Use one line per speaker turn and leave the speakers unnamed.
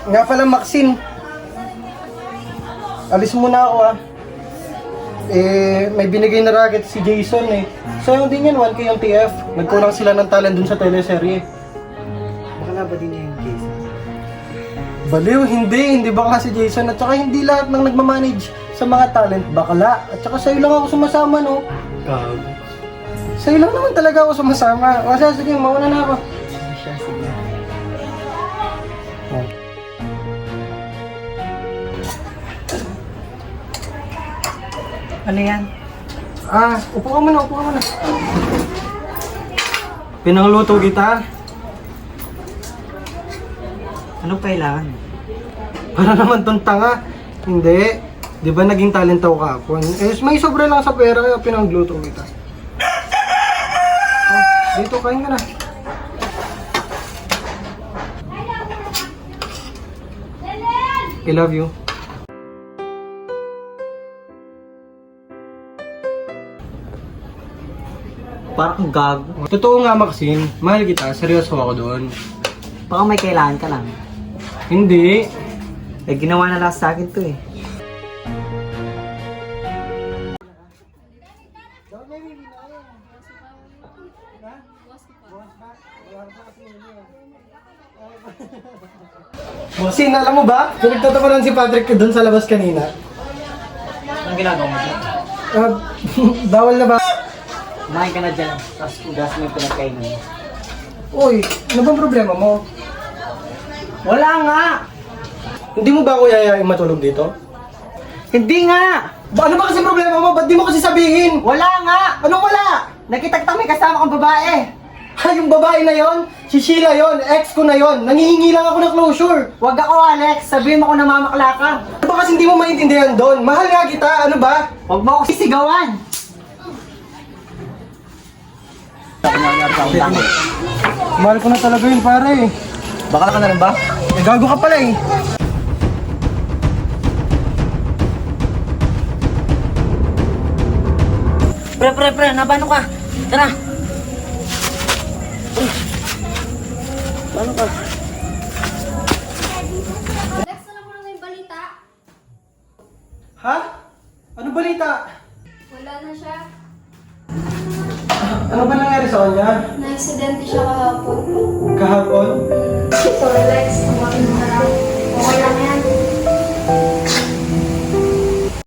Nga pala, Maxine. Alis muna ako may binigay na racket si Jason Sayang din yan, 1K yung TF. Nagkulang sila ng talent dun sa teleserye.
Bakala ba din niya yung Jason?
Baliw, hindi bakla si Jason. At saka hindi lahat ng nagmamanage sa mga talent bakla. At saka sa'yo lang ako sumasama, no?
Kag.
Sa'yo lang naman talaga ako sumasama. Kasi sige, mauna na ako.
Siya, sige. Ano yan?
Upo ka muna. Pinangluto kita.
Anong kailangan?
Para naman tong tanga. Hindi. Di ba naging talent ako kahapon? May sobra lang sa pera kaya pinangluto kita. Dito, kain ka na. I love you.
Parang gago.
Totoo nga, Maxine. Mahal kita. Seryoso ako doon.
Baka may kailangan ka lang.
Hindi.
Ginawa na lang sa akin to eh.
Maxine, alam mo ba? Pinagtatapanan si Patrick doon sa labas kanina.
Anong ginagawa mo dyan?
Bawal na ba?
Kumain ka na dyan, tapos ugas mo yung pinagkainan mo.
Uy, ano bang problema mo?
Wala nga!
Hindi mo ba ako yayain matulog dito?
Hindi nga!
Ano ba kasi problema mo? Ba't di mo kasi sabihin?
Wala nga!
Anong wala?
Nakita kita may kasama kang babae!
Yung babae na yon, si Sheila yon, ex ko na yon. Nangihingi lang ako ng closure.
Wag ako, Alex! Sabihin mo kung namamakla ka!
Ano ba kasi hindi mo maintindihan doon? Mahal nga kita, ano ba?
Wag mo ako sisigawan!
Mahal ko na talaga yun, pare.
Bakala ka na rin ba?
Gago ka pala eh.
Pre, nabano ka? Tara! Paano ka?
Lex, alam mo na yung balita?
Ha? Ano balita?
Wala na siya.
Ano ba nangyari sa kanya?
Na-aksidente siya kahapon.
Kahapon?
Sorry, Lex. Tumakin mo na lang. Okay lang yan.